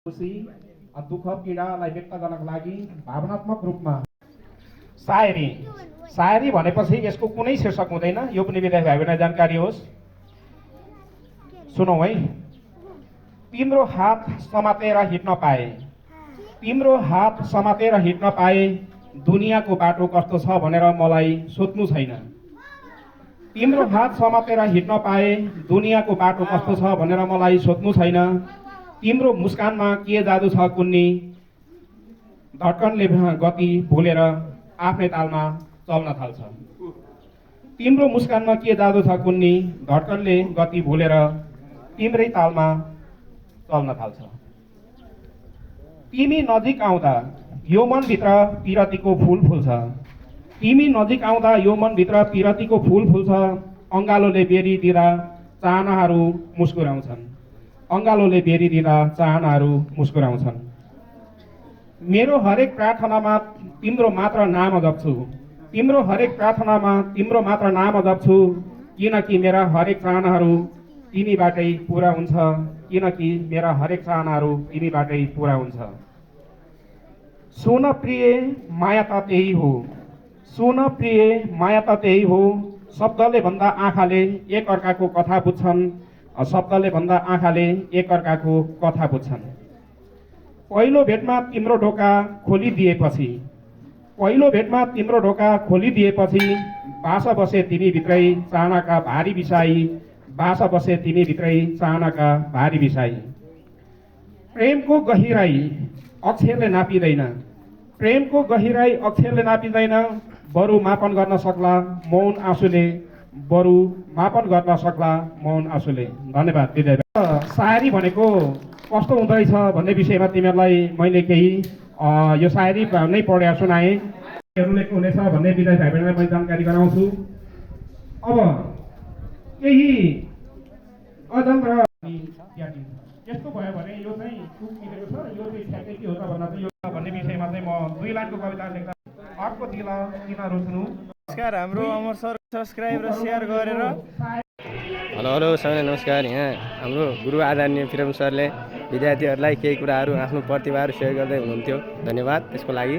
खुसी दुःख पीडालाई व्यक्त गर्नको लागि भावनात्मक रूपमा शायरी शायरी भनेपछि यसको कुनै शीर्षक हुँदैन। यो पनि विद्यार्थी भाइबहरुलाई जानकारी होस्। सुनौ है। तिम्रो हात समातेर हिँड्न पाए, तिम्रो हात समातेर हिँड्न पाए, दुनियाँको बाटो कस्तो छ भनेर मलाई सोध्नु छैन। तिम्रो हात समातेर हिँड्न पाए, दुनियाँको बाटो कस्तो छ भनेर मलाई सोध्नु छैन। तिम्रो मुस्कानमा के जादु छ कुन्नी, धड्कनले गति भुलेर आफ्नै तालमा चल्न थाल्छ। तिम्रो मुस्कानमा के जादु छ कुन्नी, धड्कनले गति भुलेर तिम्रै तालमा चल्न थाल्छ। तिमी नजिक आउँदा यो मनभित्र पिरतीको फूल फुल्छ। तिमी नजिक आउँदा यो मनभित्र पिरतीको फूल फुल्छ। अङ्गालोले बेरी दिँदा चाहनाहरू मुस्कुराउँछन्। अङ्गालोले बेरी दिँदा चाहनाहरू मुस्कुराउँछन्। मेरो हरेक प्रार्थनामा तिम्रो मात्र नाम जप्छु। तिम्रो हरेक प्रार्थनामा तिम्रो मात्र नाम जप्छु। किनकि मेरा हरेक चाहनाहरू तिमीबाटै पूरा हुन्छ। किनकि मेरा हरेक चाहनाहरू तिमीबाटै पूरा हुन्छ। सुन प्रिय माया त त्यही हो, सुन प्रिय माया त त्यही हो। शब्दले भन्दा आँखाले एक अर्काको कथा बुझ्छन्। शब्दले भन्दा आँखाले एक अर्काको कथा बुझ्छन्। पहिलो भेटमा तिम्रो ढोका खोलिदिएपछि, पहिलो भेटमा तिम्रो ढोका खोलिदिएपछि बास बसे तिमी भित्रै चाहनाका भारी बिसाई, बास बसे तिमी भित्रै चाहनाका भारी बिसाई। प्रेमको गहिराई अक्षरले नापिँदैन, प्रेमको गहिराई अक्षरले नापिँदैन। बरु मापन गर्न सक्ला मौन आँसुले, बरु मापन गर्न सक्ला मौन आँसुले। धन्यवाद विद्यार्थी। शायरी भनेको कस्तो हुँदो रहेछ भन्ने विषयमा तिमीहरूलाई मैले केही यो शायरी नै पढेर सुनाएँ। हुनेछ भन्ने विद्यार्थी भाइबहरुलाई मैले जानकारी गराउँछु। अब केही गजल र यस्तो भयो भने यो चाहिँ चुक मिलेको छ, यो चाहिँ ठ्याक्कै के हो त भन्दा चाहिँ यो भन्ने विषयमा चाहिँ म 2 लाइनको कविता लेख्दा अर्को दिल किन रोज्नु। नमस्कार, हाम्रो अमर सर सब्सक्राइब र सेयर गरेर। हेलो सबैलाई नमस्कार। यहाँ हाम्रो गुरु आदरणीय प्रेम सरले विद्यार्थीहरूलाई केही कुराहरू आफ्नो प्रतिभाहरू सेयर गर्दै हुनुहुन्थ्यो। धन्यवाद त्यसको लागि।